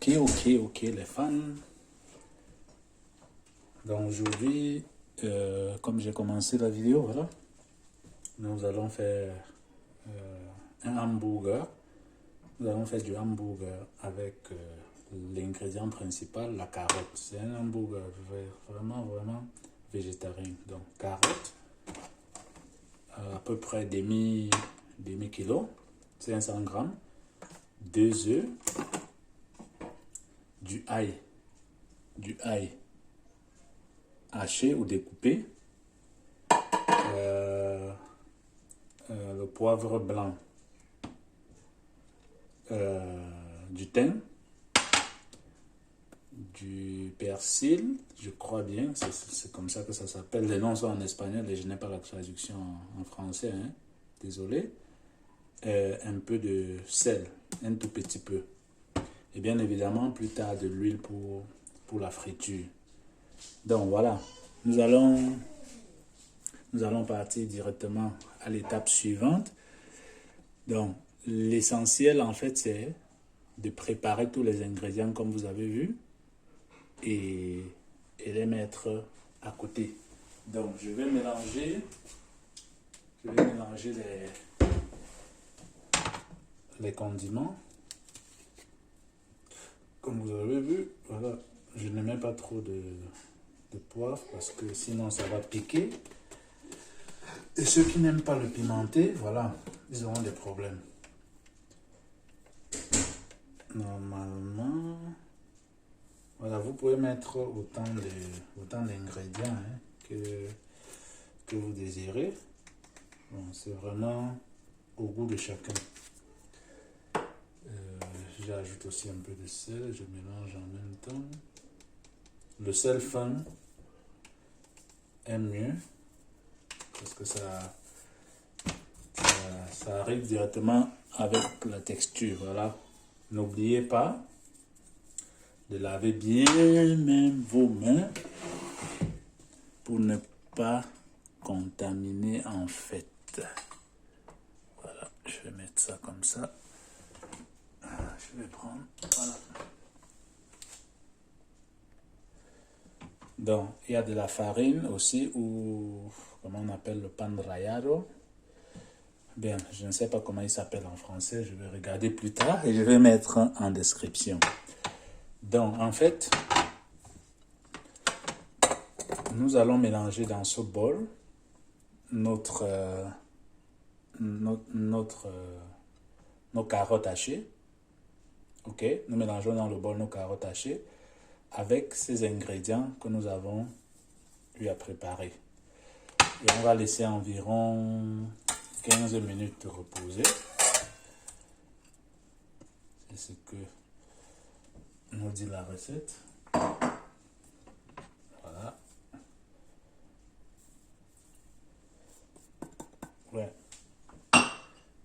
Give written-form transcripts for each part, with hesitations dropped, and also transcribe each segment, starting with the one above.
Ok, les fans. Donc aujourd'hui, comme j'ai commencé la vidéo, voilà, nous allons faire un hamburger. Nous allons faire du hamburger avec l'ingrédient principal, la carotte. C'est un hamburger vraiment végétarien. Donc carotte, à peu près demi kilo, 500 grammes, 2 œufs, du ail haché ou découpé, le poivre blanc, du thym, du persil, je crois bien, c'est comme ça que ça s'appelle. Les noms sont en espagnol et je n'ai pas la traduction en français, hein. Désolé. Un peu de sel, un tout petit peu. Et bien évidemment, plus tard, de l'huile pour la friture. Donc voilà, nous allons partir directement à l'étape suivante. Donc, l'essentiel, en fait, c'est de préparer tous les ingrédients comme vous avez vu et les mettre à côté. Donc, je vais mélanger les condiments. Comme vous avez vu, voilà, je ne mets pas trop de poivre parce que sinon ça va piquer. Et ceux qui n'aiment pas le pimenté, voilà, ils auront des problèmes. Normalement, voilà, vous pouvez mettre autant d'ingrédients hein, que vous désirez. Bon, c'est vraiment au goût de chacun. J'ajoute aussi un peu de sel, je mélange en même temps. Le sel fin est mieux parce que ça arrive directement avec la texture. Voilà. N'oubliez pas de laver bien même vos mains pour ne pas contaminer en fait. Voilà, je vais mettre ça comme ça. Je vais prendre, voilà. Donc, il y a de la farine aussi, ou comment on appelle le pan rallado. Bien, je ne sais pas comment il s'appelle en français, je vais regarder plus tard et je vais mettre en description. Donc, en fait, nous allons mélanger dans ce bol nos carottes hachées. Ok, nous mélangeons dans le bol nos carottes hachées avec ces ingrédients que nous avons eu à préparer. Et on va laisser environ 15 minutes reposer. C'est ce que nous dit la recette. Voilà. Ouais.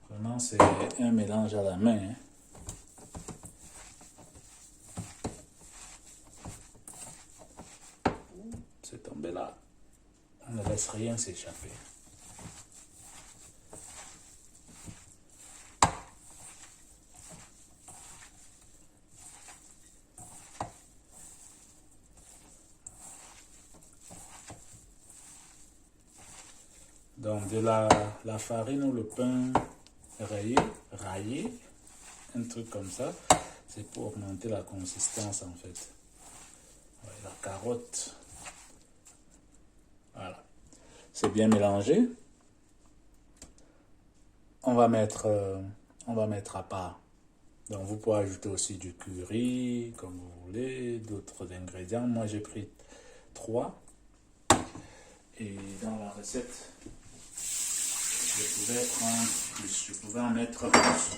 Vraiment, c'est un mélange à la main. Hein. C'est tombé là. On ne laisse rien s'échapper. Donc de la farine ou le pain raillé, un truc comme ça, c'est pour augmenter la consistance en fait. Ouais, la carotte, voilà, c'est bien mélangé. On va mettre à part. Donc vous pouvez ajouter aussi du curry, comme vous voulez, d'autres ingrédients. Moi j'ai pris 3. Et dans la recette, je pouvais prendre plus, je pouvais en mettre plus.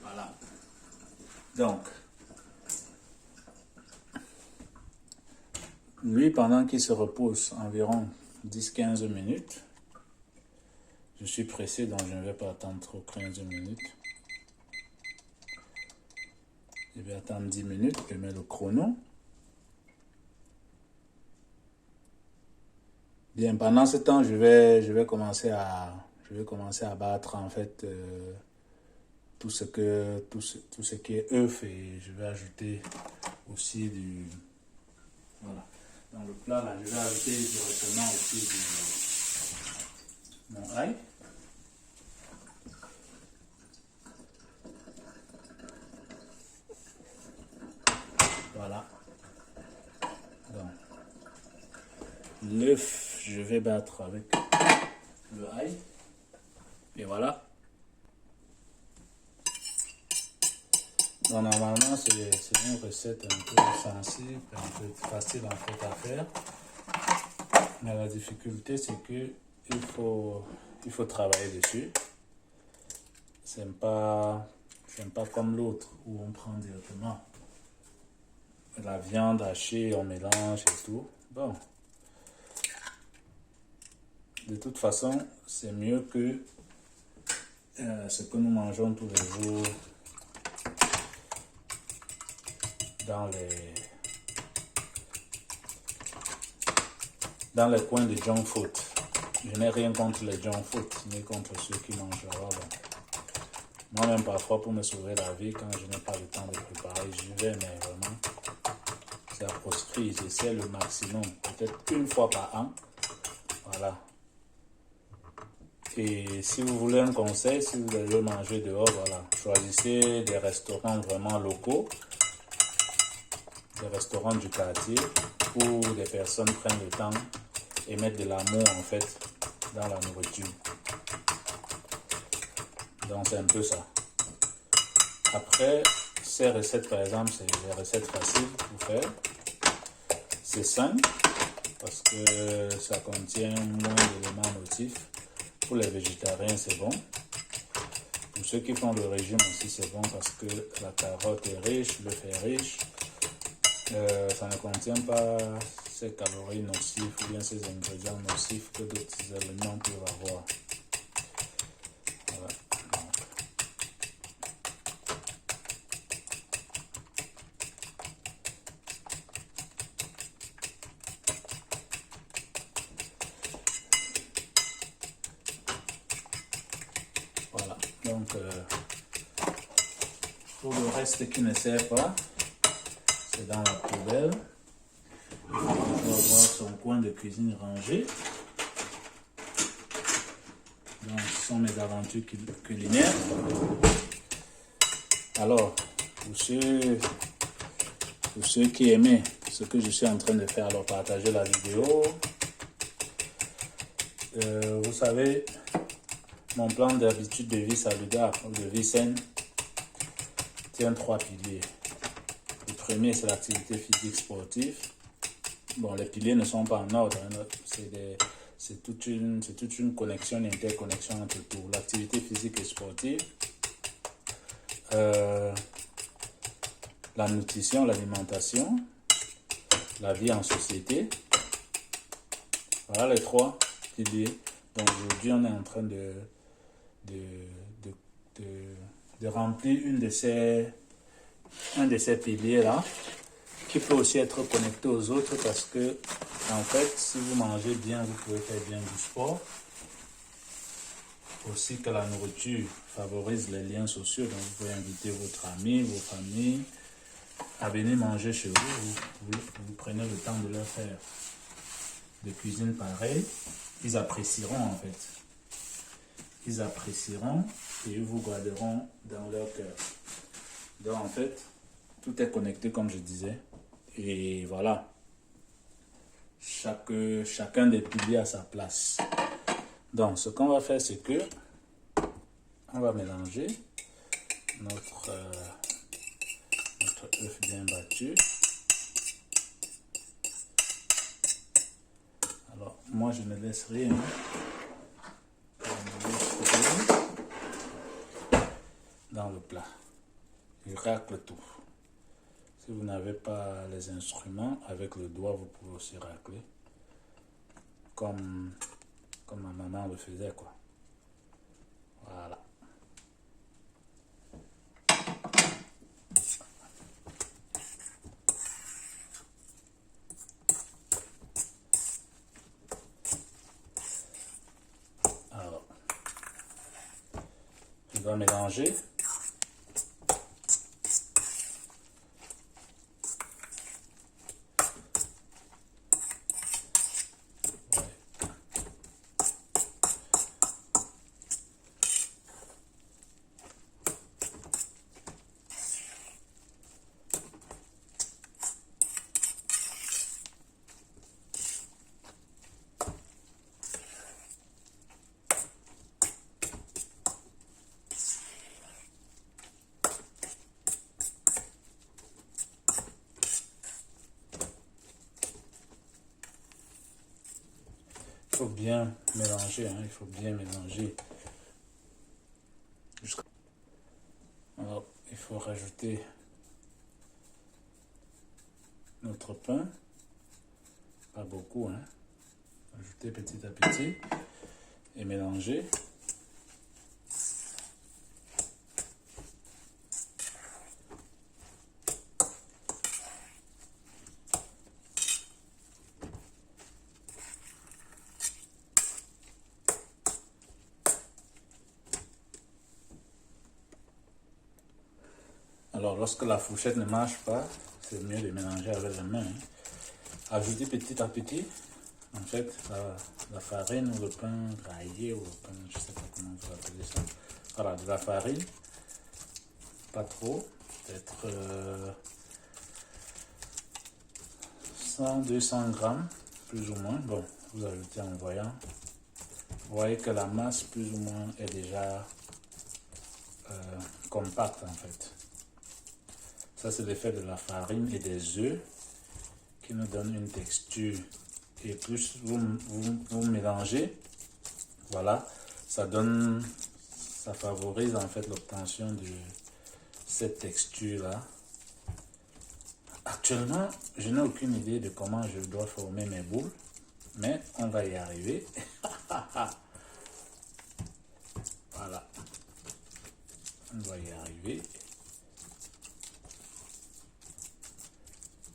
Voilà. Donc, lui, pendant qu'il se repose environ 10-15 minutes, je suis pressé, donc je ne vais pas attendre trop 15 minutes. Je vais attendre 10 minutes, je mets le chrono. Bien, pendant ce temps, je vais commencer à battre en fait tout ce qui est œuf, et je vais ajouter aussi du... Voilà. Dans le plat, là, je vais ajouter directement aussi mon ail. Voilà. Donc, l'œuf, je vais battre avec le ail. Et voilà. Donc, normalement, c'est une recette un peu sensible, un peu facile en fait à faire. Mais la difficulté, c'est que il faut travailler dessus. C'est pas comme l'autre où on prend directement la viande hachée, on mélange et tout. Bon. De toute façon, c'est mieux que ce que nous mangeons tous les jours dans les coins de junk food. Je n'ai rien contre les junk food, ni contre ceux qui mangent là-bas. Bon. Moi-même, parfois, pour me sauver la vie, quand je n'ai pas le temps de préparer, j'y vais, mais vraiment, c'est à proscrit. J'essaie le maximum, peut-être une fois par an. Voilà. Et si vous voulez un conseil, si vous allez manger dehors, voilà, choisissez des restaurants vraiment locaux, des restaurants du quartier, où des personnes prennent le temps et mettent de l'amour en fait dans la nourriture. Donc c'est un peu ça. Après, ces recettes par exemple, c'est des recettes faciles pour faire. C'est sain parce que ça contient moins d'éléments motifs. Pour les végétariens, c'est bon. Pour ceux qui font le régime aussi, c'est bon parce que la carotte est riche, l'œuf est riche. Ça ne contient pas ces calories nocives ou bien ces ingrédients nocifs que d'autres aliments peuvent avoir. Voilà. Voilà. Donc, pour le reste qui ne sert pas, c'est dans la poubelle. On va avoir son coin de cuisine rangé. Donc, ce sont mes aventures culinaires. Alors, pour ceux qui aimaient ce que je suis en train de faire, alors partagez la vidéo. Vous savez, mon plan d'habitude de vie saludable ou de vie saine tient 3 piliers. Le premier, c'est l'activité physique sportive. Bon, les piliers ne sont pas en ordre, hein. C'est toute une connexion, une interconnexion entre tout. L'activité physique et sportive, la nutrition, l'alimentation, la vie en société. Voilà les 3 piliers. Donc aujourd'hui, on est en train de remplir un de ces piliers-là, qui peut aussi être connecté aux autres parce que, en fait, si vous mangez bien, vous pouvez faire bien du sport. Aussi que la nourriture favorise les liens sociaux, donc vous pouvez inviter votre ami, vos familles à venir manger chez vous. Vous prenez le temps de leur faire de cuisine pareille. Ils apprécieront en fait. Ils apprécieront et ils vous garderont dans leur cœur. Donc en fait, tout est connecté comme je disais. Et voilà, chacun des piliers a sa place. Donc, ce qu'on va faire, c'est que on va mélanger notre œuf bien battu. Alors, moi, je ne laisse rien. Dans le plat. Je racle tout. Si vous n'avez pas les instruments, avec le doigt, vous pouvez aussi racler. Comme ma maman le faisait, quoi. Voilà. Alors, je dois mélanger bien mélanger, hein, il faut bien mélanger. Alors, il faut rajouter notre pain, pas beaucoup, hein. Ajouter petit à petit et mélanger. Alors, lorsque la fourchette ne marche pas, c'est mieux de mélanger avec la main, hein. Ajouter petit à petit, en fait, la farine ou le pain graillé ou le pain, je ne sais pas comment vous appelez ça. Voilà, de la farine, pas trop, peut-être 100-200 grammes, plus ou moins. Bon, vous ajoutez en voyant. Vous voyez que la masse, plus ou moins, est déjà compacte, en fait. Ça, c'est l'effet de la farine et des œufs qui nous donne une texture. Et plus vous mélangez, voilà, ça favorise en fait l'obtention de cette texture-là. Actuellement, je n'ai aucune idée de comment je dois former mes boules, mais on va y arriver. Voilà, on va y arriver.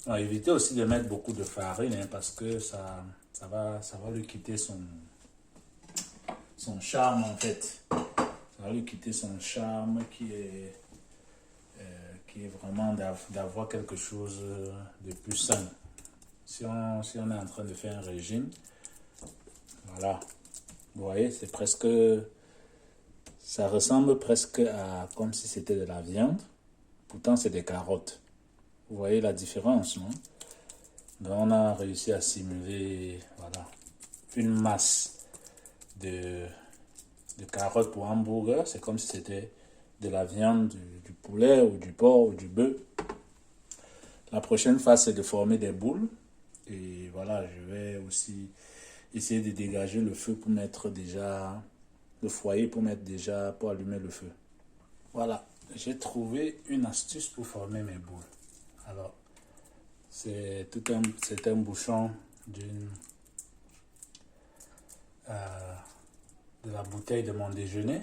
Évitez aussi de mettre beaucoup de farine, hein, parce que ça va lui quitter son charme en fait. Ça va lui quitter son charme qui est vraiment d'avoir quelque chose de plus sain. Si on est en train de faire un régime, voilà, vous voyez, c'est presque, ça ressemble presque à comme si c'était de la viande, pourtant c'est des carottes. Vous voyez la différence, non? Donc on a réussi à simuler, voilà, une masse de carottes pour hamburger. C'est comme si c'était de la viande, du poulet ou du porc ou du bœuf. La prochaine phase, c'est de former des boules. Et voilà, je vais aussi essayer de dégager le feu pour mettre déjà le foyer, pour allumer le feu. Voilà, j'ai trouvé une astuce pour former mes boules. Alors, c'est un bouchon de la bouteille de mon déjeuner.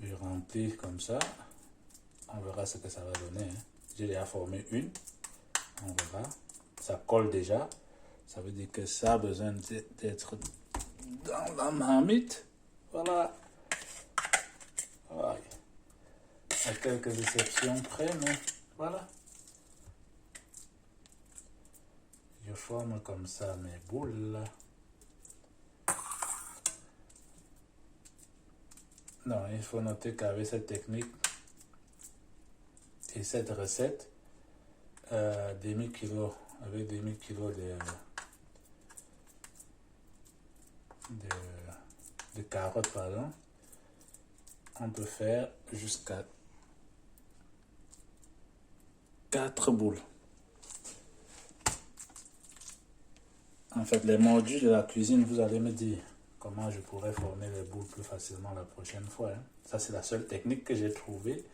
Je remplis comme ça. On verra ce que ça va donner, hein. J'ai déjà formé une. On verra. Ça colle déjà. Ça veut dire que ça a besoin d'être dans la marmite. Voilà. Ouais. À quelques exceptions près, mais voilà. Je forme comme ça mes boules. Non, il faut noter qu'avec cette technique et cette recette, demi-kilo, avec demi-kilo de carottes, pardon, on peut faire jusqu'à 4 boules. En fait, les mordus de la cuisine, vous allez me dire comment je pourrais former les boules plus facilement la prochaine fois, hein. Ça, c'est la seule technique que j'ai trouvée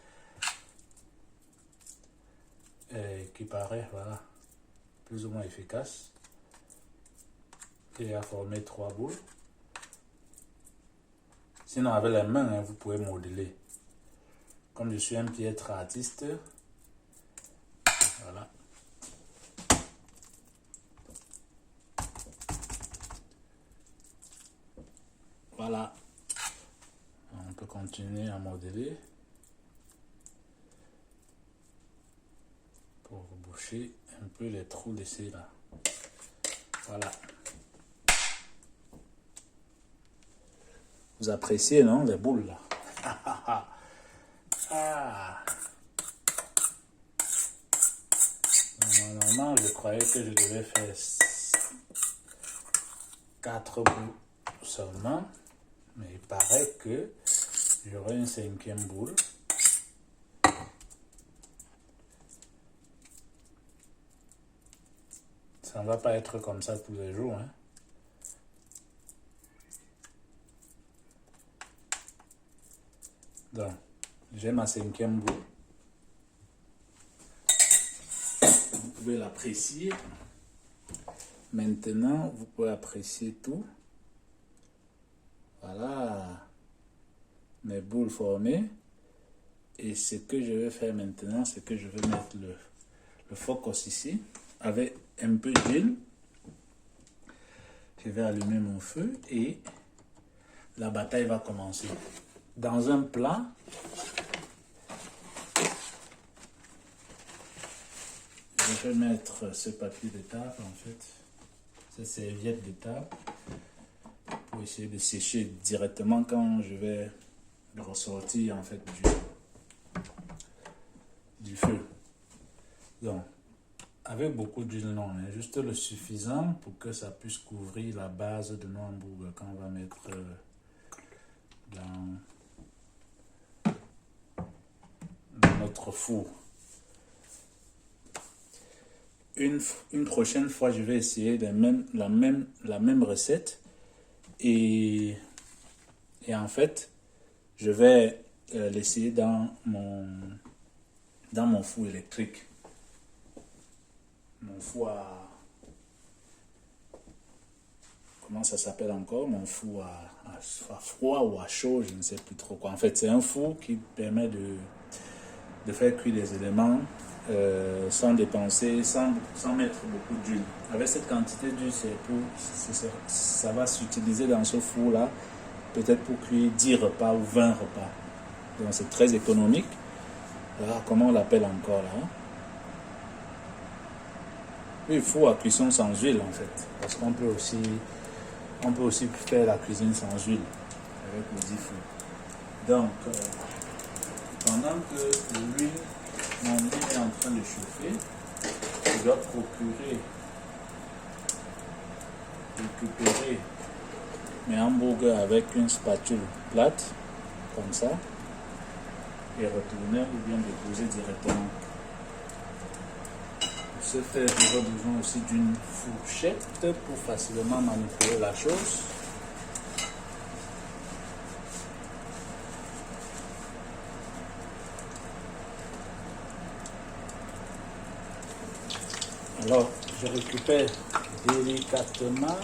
et qui paraît, voilà, plus ou moins efficace. Et à former 3 boules. Sinon, avec les mains, hein, vous pouvez modeler. Comme je suis un piètre artiste, voilà. Voilà. On peut continuer à modeler pour boucher un peu les trous laissés là. Voilà. Vous appréciez, non, les boules là? Ah. Normalement, je croyais que je devais faire 4 boules seulement, mais il paraît que j'aurai une 5e boule. Ça ne va pas être comme ça tous les jours, hein. Donc, j'ai ma 5e boule. Vous pouvez l'apprécier. Maintenant, vous pouvez apprécier tout. Voilà. Mes boules formées. Et ce que je vais faire maintenant, c'est que je vais mettre le focus ici avec un peu d'huile. Je vais allumer mon feu et la bataille va commencer. Dans un plat, je vais mettre ce papier de table, en fait, cette serviette de table, pour essayer de sécher directement quand je vais ressortir, en fait, du feu. Donc, avec beaucoup d'huile, non, mais juste le suffisant pour que ça puisse couvrir la base de nos hamburgers quand on va mettre dans notre four. Une prochaine fois, je vais essayer la même recette et en fait, je vais l'essayer dans mon four électrique. Mon four à... Comment ça s'appelle encore? Mon four à froid ou à chaud, je ne sais plus trop quoi. En fait, c'est un four qui permet de faire cuire des éléments sans dépenser, sans mettre beaucoup d'huile. Avec cette quantité d'huile, ça va s'utiliser dans ce four-là, peut-être pour cuire 10 repas ou 20 repas. Donc c'est très économique. Alors, comment on l'appelle encore là? Oui, four à cuisson sans huile en fait. Parce qu'on peut aussi faire la cuisine sans huile avec le dit four. Donc, pendant que mon huile est en train de chauffer, je dois récupérer mes hamburgers avec une spatule plate, comme ça, et retourner ou bien déposer directement. Pour ce faire, j'aurai besoin aussi d'une fourchette pour facilement manipuler la chose. Alors, je récupère délicatement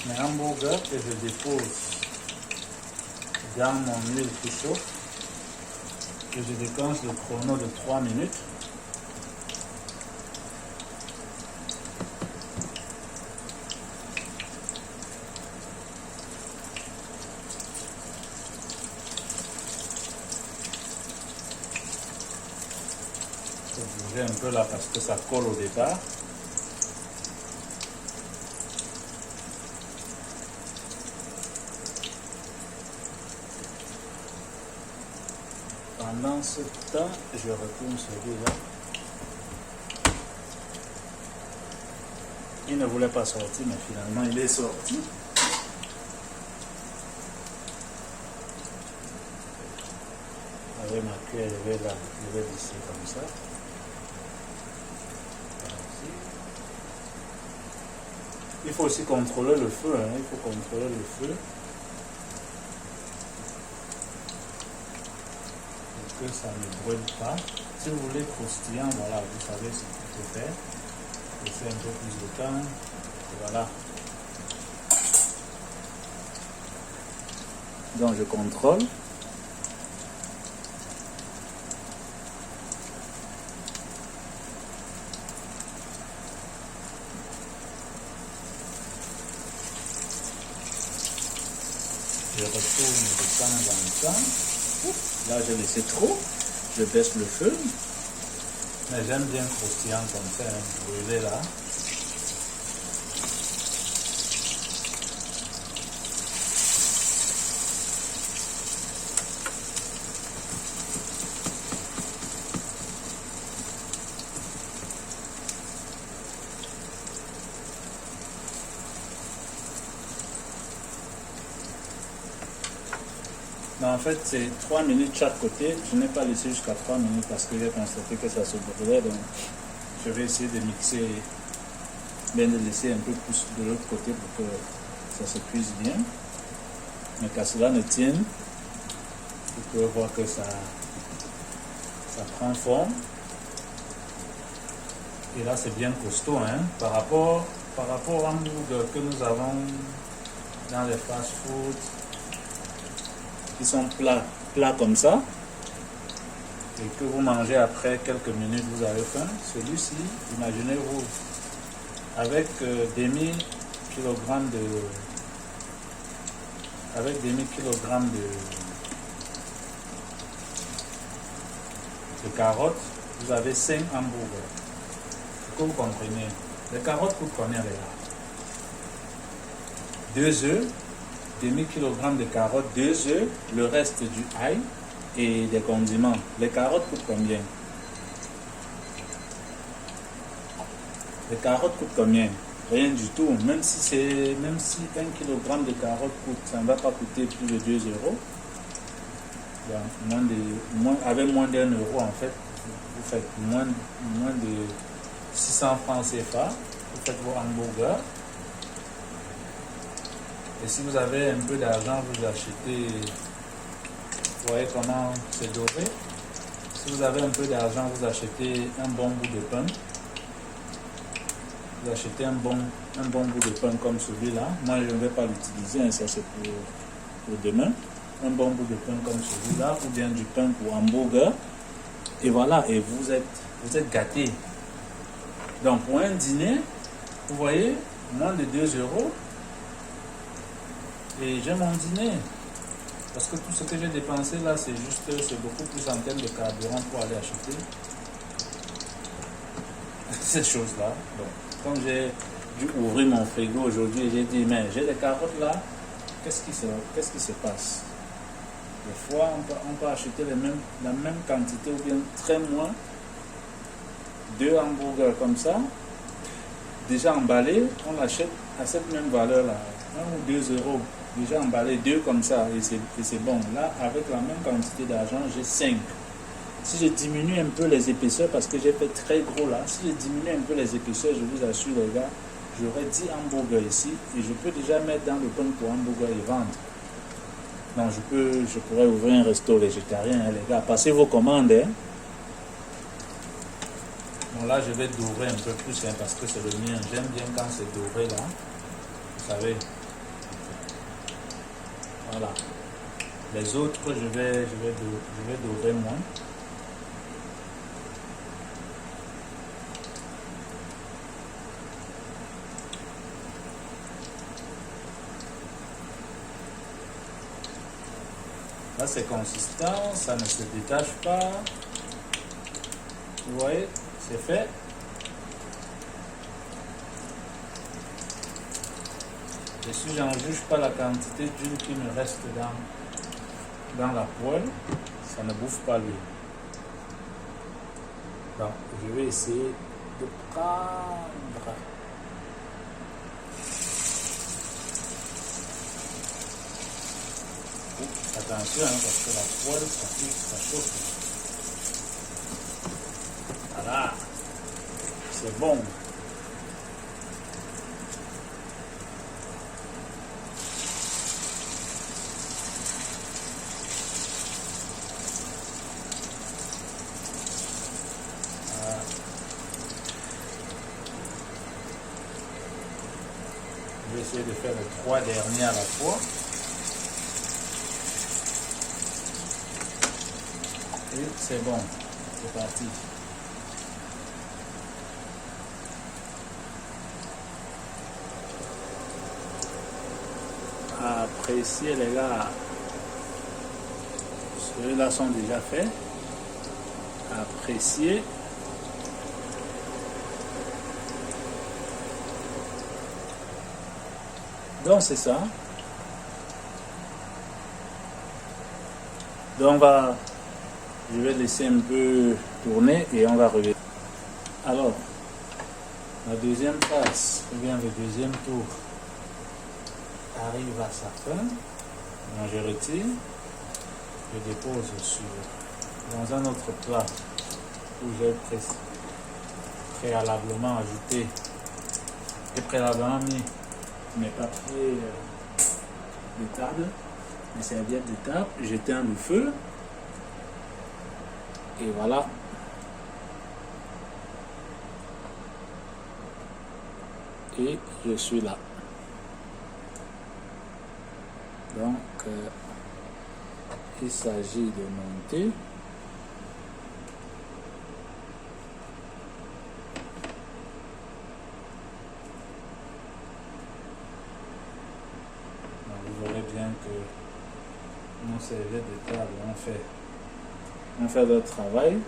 mes hamburgers que je dépose dans mon huile qui chauffe. Et je déclenche le chrono de 3 minutes. Je vais bouger un peu là parce que ça colle au départ. Pendant ce temps, je retourne celui-là. Il ne voulait pas sortir, mais finalement, il est sorti. Avec ma cuillère, je vais lisser comme ça. Ainsi. Il faut aussi contrôler le feu. Il faut contrôler le feu. Que ça ne brûle pas. Si vous voulez croustillant, voilà, vous savez ce qu'il faut faire. Laissez un peu plus de temps. Et voilà. Donc je contrôle. Je retourne de temps en temps. Là, j'ai laissé trop. Je baisse le feu. Mais j'aime bien croustillant comme ça, brûler là. Non, en fait, c'est 3 minutes chaque côté. Je n'ai pas laissé jusqu'à 3 minutes parce que j'ai constaté que ça se brûlait. Donc, je vais essayer de mixer, bien de laisser un peu plus de l'autre côté pour que ça se cuise bien. Mais qu'à cela ne tienne, vous pouvez voir que ça prend forme. Et là, c'est bien costaud, hein, par rapport au hamburger que nous avons dans les fast-food qui sont plats comme ça et que vous mangez après quelques minutes, vous avez faim. Celui-ci, imaginez-vous, avec demi-kilogramme de carottes, vous avez 5 hamburgers. Que vous comprenez, les carottes coûtent combien, les gars? 2 œufs, demi-kilogramme de carottes, 2 œufs, le reste du ail et des condiments. Les carottes coûtent combien? Les carottes coûtent combien? Rien du tout. Même si 1 kilogramme de carottes coûte, ça ne va pas coûter plus de 2 euros. Avec moins d'1 euro, en fait, vous faites moins de 600 francs CFA. Vous faites vos hamburgers. Et si vous avez un peu d'argent, vous achetez. Vous voyez comment c'est doré. Si vous avez un peu d'argent, vous achetez un bon bout de pain. Vous achetez un bon bout de pain comme celui-là. Moi, je ne vais pas l'utiliser, hein, ça c'est pour demain. Un bon bout de pain comme celui-là, ou bien du pain pour hamburger. Et voilà, et vous êtes gâtés. Donc, pour un dîner, vous voyez, moins de 2 euros. Et j'ai mon dîner. Parce que tout ce que j'ai dépensé là, c'est beaucoup plus en termes de carburant pour aller acheter cette chose-là. Donc, comme j'ai dû ouvrir mon frigo aujourd'hui, j'ai dit, mais j'ai des carottes là, qu'est-ce qui se passe? Des fois, on peut acheter la même quantité ou bien très moins. 2 hamburgers comme ça, déjà emballés, on l'achète à cette même valeur-là, 1 ou 2 euros. Déjà emballé 2 comme ça, et c'est bon. Là, avec la même quantité d'argent, j'ai 5. Si je diminue un peu les épaisseurs, parce que j'ai fait très gros là, si je diminue un peu les épaisseurs, je vous assure les gars, j'aurai 10 hamburgers ici, et je peux déjà mettre dans le pain pour hamburger et vendre. Donc je pourrais ouvrir un resto végétarien, hein, les gars. Passez vos commandes, hein. Bon, là, je vais dorer un peu plus, hein, parce que c'est le mien. J'aime bien quand c'est doré là. Vous savez. Voilà. Les autres, je vais dorer moins. Là, c'est consistant, ça ne se détache pas. Vous voyez, c'est fait. Et si j'en juge pas la quantité d'huile qui me reste dans la poêle, ça ne bouffe pas l'huile. Donc, je vais essayer de prendre. Attention, hein, parce que la poêle, ça chauffe. Voilà, c'est bon. Voilà. Je vais essayer de faire les 3 derniers à la fois. Et c'est bon, c'est parti. Appréciez les gars. Ceux-là sont déjà faits. Appréciez. Donc c'est ça. Donc je vais laisser un peu tourner et on va revenir. Alors, la deuxième passe, ou bien le deuxième tour, arrive à sa fin. Donc je retire, je dépose dans un autre plat où j'ai préalablement ajouté et préalablement mis mes papiers de table. mes serviettes de table, j'éteins le feu. Et voilà. Et je suis là. Donc, il s'agit de monter. Vous verrez bien que nos serviettes de table ont fait leur travail.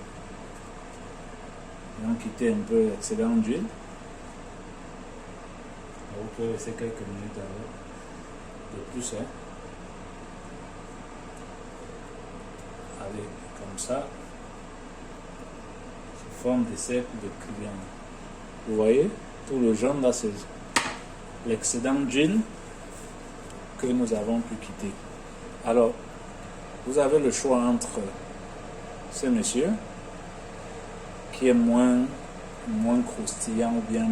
Ils ont quitté un peu l'excédent d'huile. Vous pouvez laisser quelques minutes de plus. Allez, comme ça, se forme des cercles de clients. Vous voyez, tout le jaune là, c'est l'excédent d'huile que nous avons pu quitter. Alors, vous avez le choix entre ce monsieur qui est moins croustillant ou bien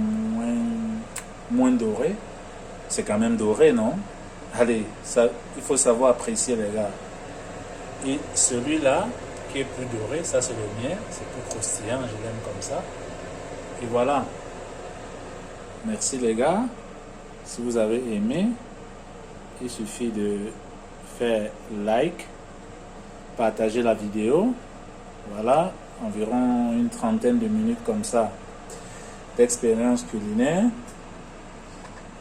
moins doré. C'est quand même doré, non? Allez, ça, il faut savoir apprécier, les gars. Et celui-là qui est plus doré, ça c'est le mien, c'est plus croustillant, je l'aime comme ça. Et voilà. Merci les gars. Si vous avez aimé, il suffit de faire like, partager la vidéo. Voilà, environ une trentaine de minutes comme ça d'expérience culinaire.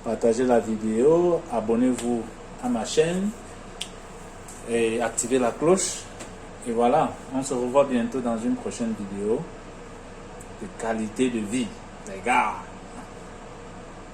Partagez la vidéo, abonnez-vous à ma chaîne et activez la cloche. Et voilà, on se revoit bientôt dans une prochaine vidéo de qualité de vie, les gars.